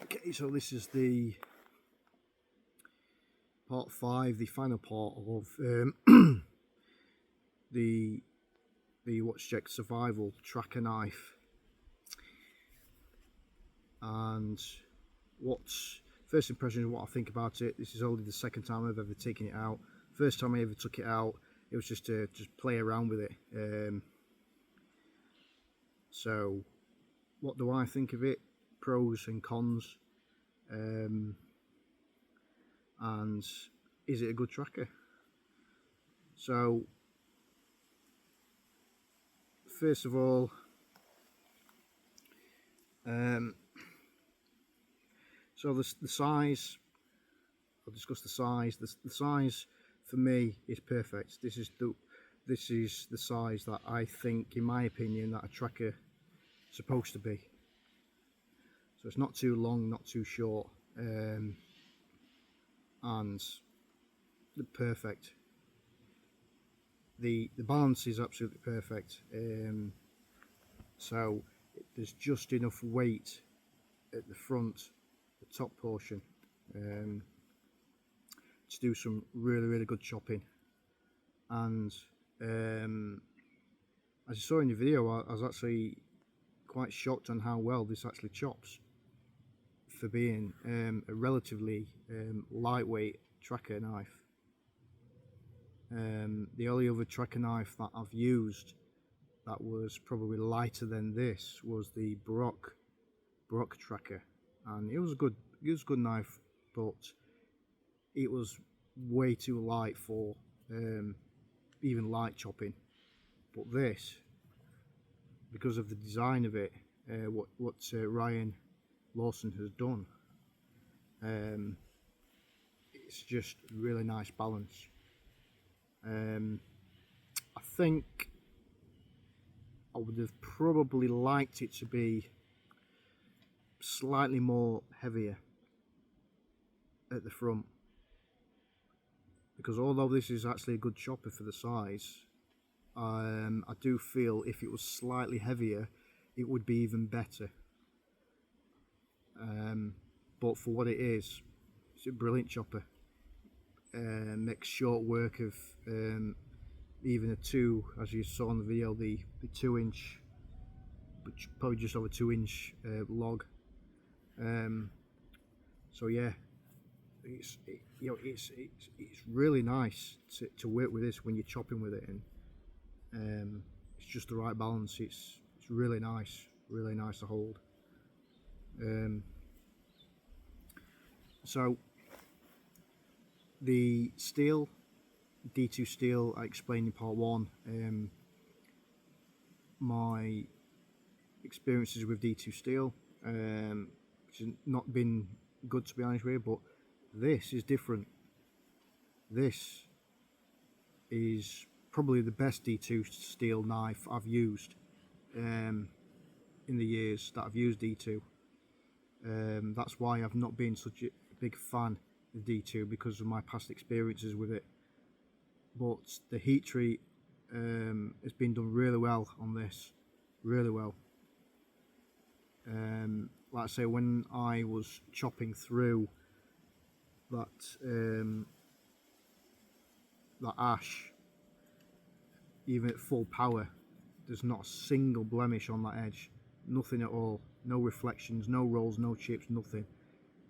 Okay, so this is the part 5, the final part of the Wojtek Survival Tracker knife. And what's first impression of what I think about it. This is only the second time I've ever taken it out. First time I ever took it out, it was just to play around with it. So what do I think of it? Pros and cons. And is it a good tracker? So first of all, so the size, I'll discuss the size. The size for me is perfect. This is the size that I think, in my opinion, that a tracker is supposed to be. So it's not too long, not too short, and perfect. The balance is absolutely perfect. So there's just enough weight at the front, the top portion, to do some really good chopping. And as you saw in the video, I was actually quite shocked on how well this actually chops for being a relatively lightweight tracker knife. The only other tracker knife that I've used that was probably lighter than this was the Brock tracker, and it was a good knife, but it was way too light for even light chopping. But this, because of the design of it, what Ryan Lawson has done, it's just really nice balance. I think I would have probably liked it to be slightly more heavier at the front, because although this is actually a good chopper for the size, I do feel if it was slightly heavier it would be even better. But for what it is, it's a brilliant chopper. Makes short work of even a 2, as you saw in the video, the 2-inch, probably just over 2-inch log. So yeah, it's really nice to work with this when you're chopping with it, and it's just the right balance. It's really nice to hold. So the steel, D2 steel, I explained in part 1. My experiences with D2 steel, which has not been good, to be honest with you, but this is different. This is probably the best D2 steel knife I've used in the years that I've used D2. That's why I've not been such a big fan of D2, because of my past experiences with it. But the heat treat has been done really well on this, really well. Like I say, when I was chopping through that ash, even at full power, there's not a single blemish on that edge, nothing at all, no reflections, no rolls, no chips, nothing.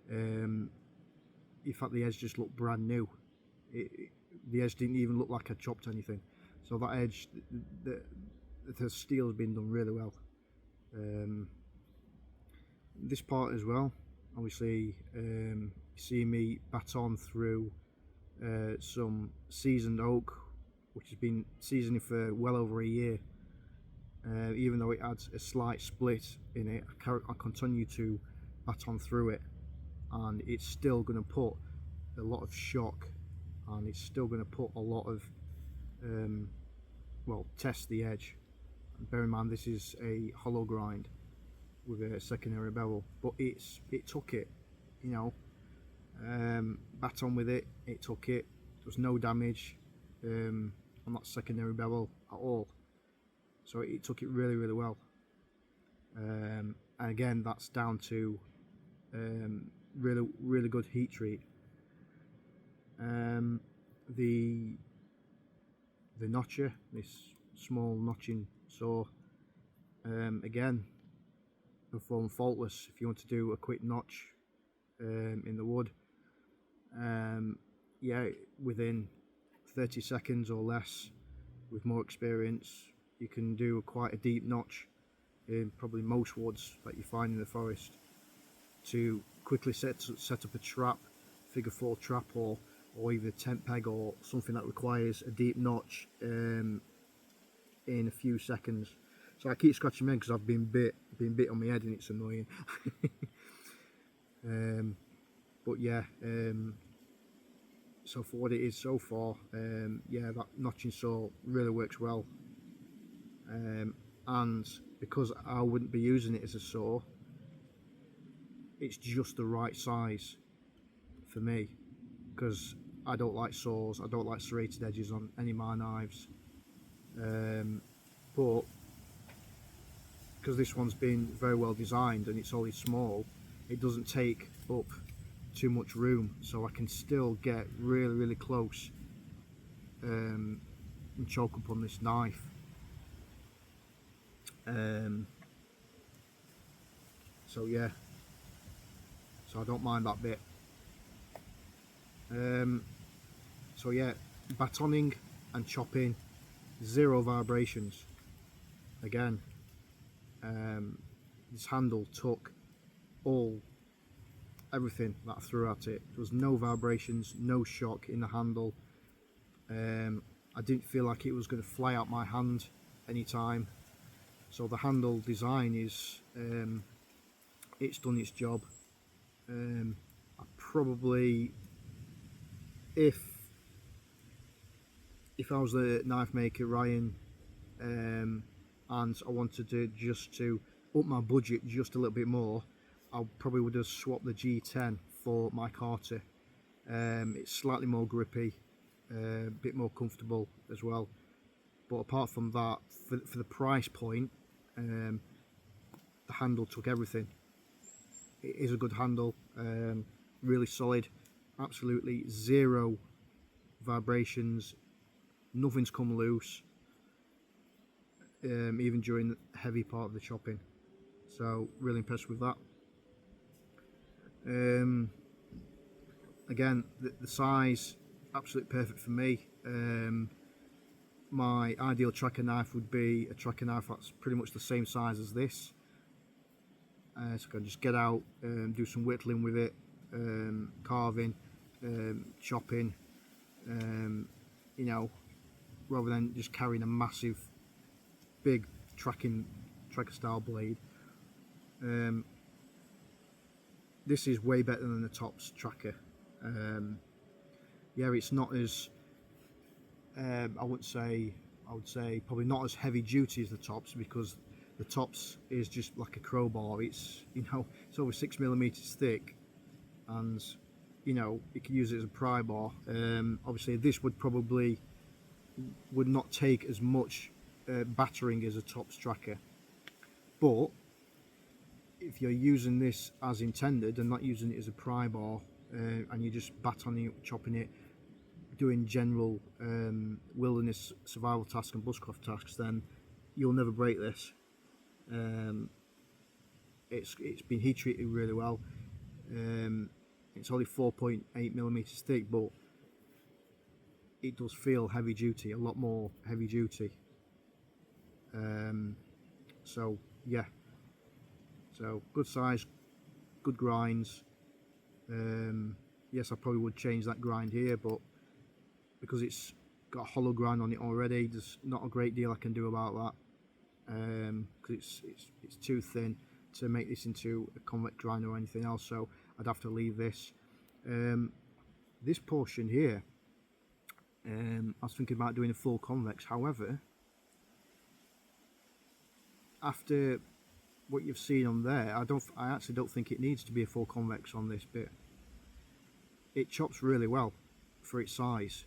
In fact, the edge just looked brand new. The edge didn't even look like I chopped anything. So that edge, the steel has been done really well. This part as well, obviously, you see me baton through some seasoned oak, which has been seasoning for well over a year. Even though it adds a slight split in it, I continue to baton through it, and it's still going to put a lot of shock, and it's still going to put a lot of well, test the edge. And bear in mind, this is a hollow grind with a secondary bevel, but it took it, you know. Baton with it, it took it. There was no damage on that secondary bevel at all, so it took it really well. And again, that's down to Really good heat treat. The notcher, this small notching saw, again, perform faultless if you want to do a quick notch in the wood. Yeah, within 30 seconds or less, with more experience, you can do quite a deep notch in probably most woods that you find in the forest, to quickly set up a trap, figure 4 trap, or even a tent peg, or something that requires a deep notch in a few seconds. So I keep scratching my head because I've been bit on my head, and it's annoying. But yeah, so for what it is so far, yeah, that notching saw really works well. And because I wouldn't be using it as a saw, it's just the right size for me, because I don't like saws, I don't like serrated edges on any of my knives. But because this one's been very well designed and it's only small, it doesn't take up too much room, so I can still get really close and choke up on this knife. So yeah, so I don't mind that bit. So yeah, batoning and chopping, 0 vibrations. Again, this handle took everything that I threw at it. There was no vibrations, no shock in the handle. I didn't feel like it was going to fly out my hand anytime. So the handle design is, it's done its job. I probably, if I was the knife maker Ryan, and I wanted to up my budget just a little bit more, I probably would have swapped the G10 for my Carter. It's slightly more grippy, a bit more comfortable as well. But apart from that, for the price point, the handle took everything. It is a good handle, really solid, absolutely 0 vibrations, nothing's come loose, even during the heavy part of the chopping. So really impressed with that. Again, the size, absolutely perfect for me. My ideal tracker knife would be a tracker knife that's pretty much the same size as this. So I can just get out, do some whittling with it, carving, chopping, you know, rather than just carrying a massive, big tracker style blade. This is way better than the Tops tracker. Yeah, it's not as, I would say probably not as heavy duty as the Tops, because the Tops is just like a crowbar. It's, it's over 6mm thick, and you can use it as a pry bar. Obviously this would not take as much battering as a Tops tracker, but if you're using this as intended and not using it as a pry bar, and you're just batoning it, chopping it, doing general wilderness survival tasks and bushcraft tasks, then you'll never break this. It's been heat treated really well. It's only 4.8mm thick, but it does feel heavy duty, a lot more heavy duty. So yeah, so good size, good grinds. Yes, I probably would change that grind here, but because it's got a hollow grind on it already, there's not a great deal I can do about that, because it's too thin to make this into a convex grind or anything else, so I'd have to leave this. This portion here, I was thinking about doing a full convex. However, after what you've seen on there, I actually don't think it needs to be a full convex on this bit. It chops really well for its size,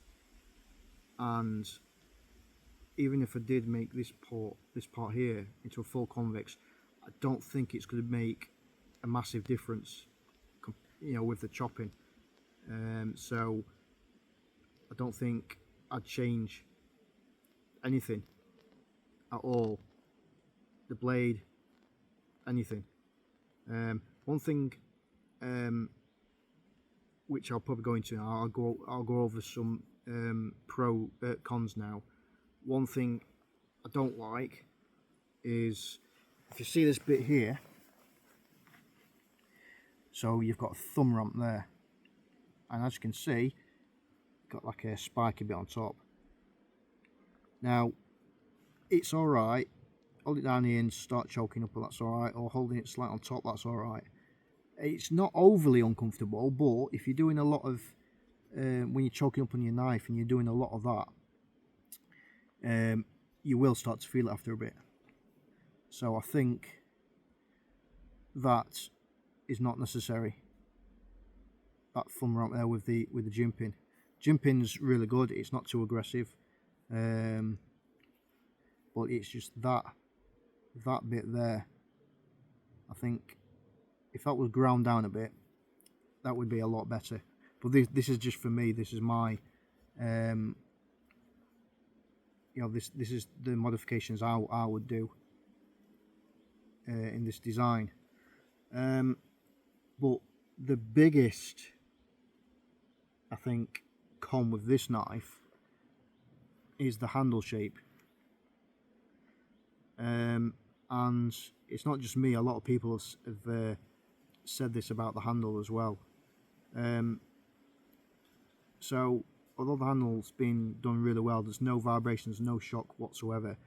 and even if I did make this part here into a full convex, I don't think it's going to make a massive difference you know, with the chopping. So I don't think I'd change anything at all. The blade, anything. One thing which I'll probably go into now, I'll go over some cons now. One thing I don't like is, if you see this bit here, so you've got a thumb ramp there, and as you can see, got like a spiky bit on top. Now it's alright, hold it down here and start choking up, that's alright, or holding it slightly on top, that's alright. It's not overly uncomfortable, but if you're doing a lot of when you're choking up on your knife and you're doing a lot of that, you will start to feel it after a bit. So I think that is not necessary. That thumb ramp there with the gym pin. Gym pin's really good. It's not too aggressive, but it's just that bit there. I think if that was ground down a bit, that would be a lot better. But this is just for me. This is my, you know, this is the modifications I would do in this design. But the biggest, I think, con with this knife is the handle shape. And it's not just me, a lot of people have said this about the handle as well. So although the handle's been done really well, there's no vibrations, no shock whatsoever,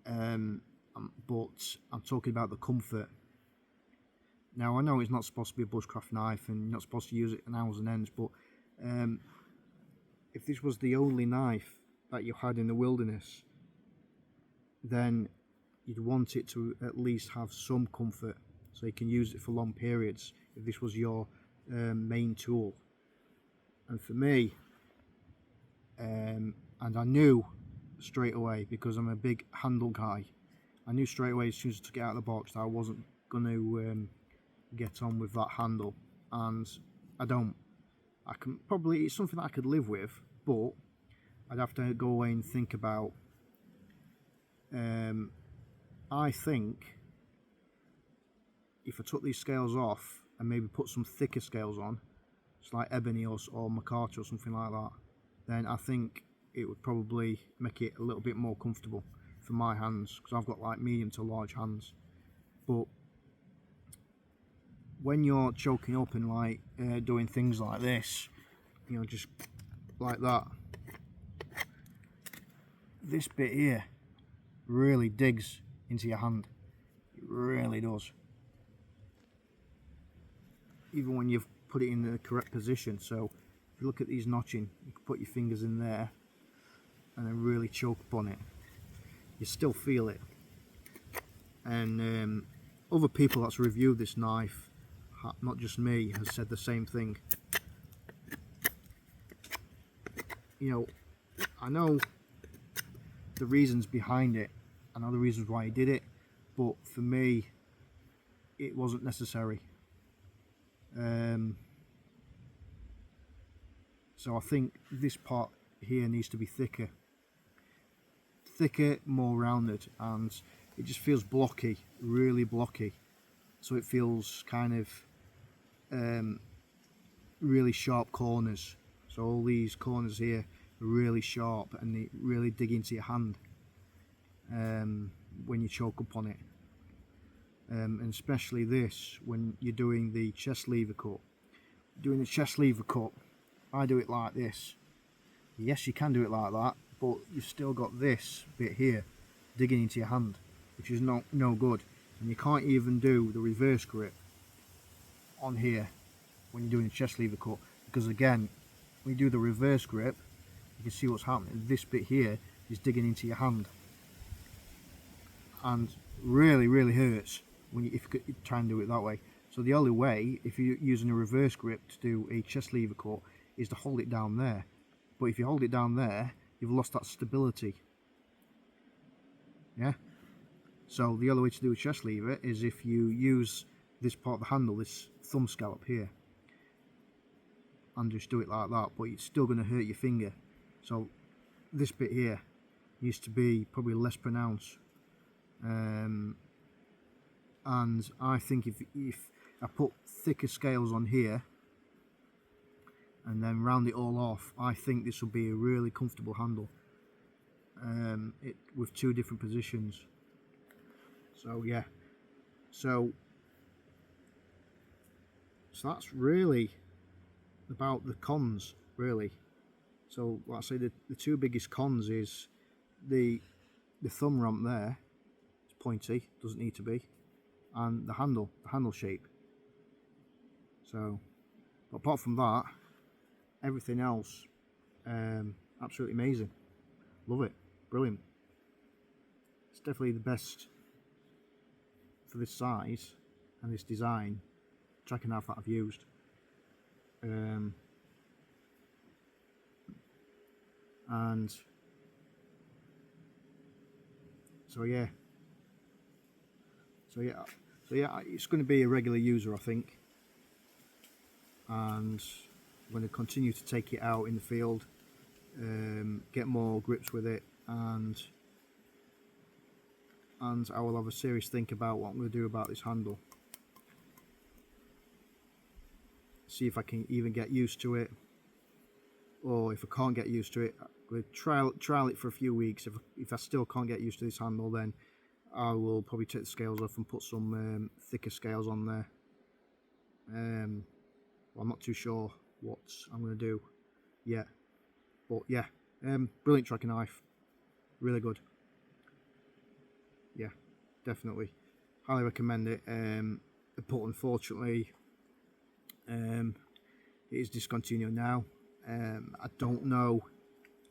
but I'm talking about the comfort. Now I know it's not supposed to be a bushcraft knife and you're not supposed to use it in hours and ends, but if this was the only knife that you had in the wilderness, then you'd want it to at least have some comfort so you can use it for long periods if this was your main tool. And for me, and I knew straight away, because I'm a big handle guy, I knew straight away as soon as I took it out of the box that I wasn't going to get on with that handle, and I don't. I can probably, it's something that I could live with, but I'd have to go away and think about. I think if I took these scales off and maybe put some thicker scales on, it's like ebony or micarta or something like that, then I think it would probably make it a little bit more comfortable for my hands, because I've got like medium to large hands. But when you're choking up and like doing things like this, you know, just like that, this bit here really digs into your hand. It really does. Even when you've put it in the correct position. So if you look at these notching, you can put your fingers in there and then really choke upon it. You still feel it. And other people that's reviewed this knife, not just me, has said the same thing. You know, I know the reasons behind it, I know the reasons why he did it, but for me it wasn't necessary. So I think this part here needs to be thicker, more rounded, and it just feels blocky, really blocky. So it feels kind of really sharp corners. So all these corners here are really sharp and they really dig into your hand when you choke up on it. And especially this, when you're doing the chest lever cut. Doing the chest lever cut, I do it like this. Yes, you can do it like that, but you've still got this bit here digging into your hand, which is no good. And you can't even do the reverse grip on here when you're doing a chest lever cut, because again, when you do the reverse grip, you can see what's happening. This bit here is digging into your hand, and really hurts when if you try and do it that way. So the only way, if you're using a reverse grip to do a chest lever cut, is to hold it down there. But if you hold it down there, you've lost that stability. Yeah. So the other way to do a chest lever is if you use this part of the handle, this thumb scallop here, and just do it like that, but it's still going to hurt your finger. So this bit here used to be probably less pronounced, and I think if I put thicker scales on here and then round it all off, I think this will be a really comfortable handle, with 2 different positions. So yeah, so that's really about the cons, really. So like I say, the 2 biggest cons is the thumb ramp there, it's pointy, doesn't need to be, and the handle shape. So, but apart from that, everything else, absolutely amazing. Love it, brilliant. It's definitely the best for this size and this design tracking knife that I've used. And so yeah, it's going to be a regular user, I think, and I'm going to continue to take it out in the field, get more grips with it, and I will have a serious think about what I'm going to do about this handle. See if I can even get used to it, or if I can't get used to it, I'm going to trial it for a few weeks. If I still can't get used to this handle, then I will probably take the scales off and put some thicker scales on there. Well, I'm not too sure what I'm going to do yet, but yeah, brilliant tracking knife, really good. Yeah, definitely, highly recommend it. But unfortunately, it is discontinued now. I don't know,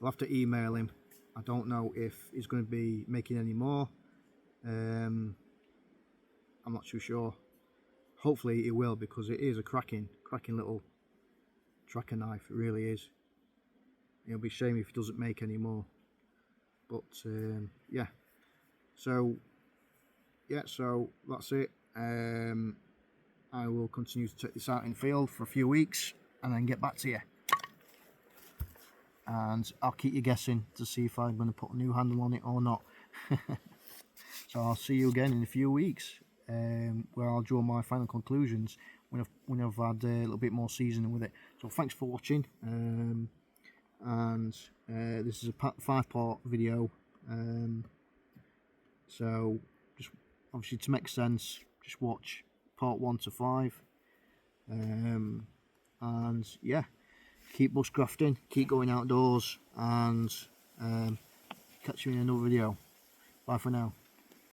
I'll have to email him. I don't know if he's going to be making any more. I'm not too sure. Hopefully he will, because it is a cracking little tracker knife. It really is. It'll be a shame if he doesn't make any more. But yeah, so that's it. I will continue to take this out in the field for a few weeks and then get back to you. And I'll keep you guessing to see if I'm going to put a new handle on it or not. So I'll see you again in a few weeks, where I'll draw my final conclusions when I've had a little bit more seasoning with it. So thanks for watching, and this is a 5-part video. So just obviously, to make sense, just watch part 1 to 5, and yeah, keep bushcrafting, keep going outdoors, and catch you in another video. Bye for now.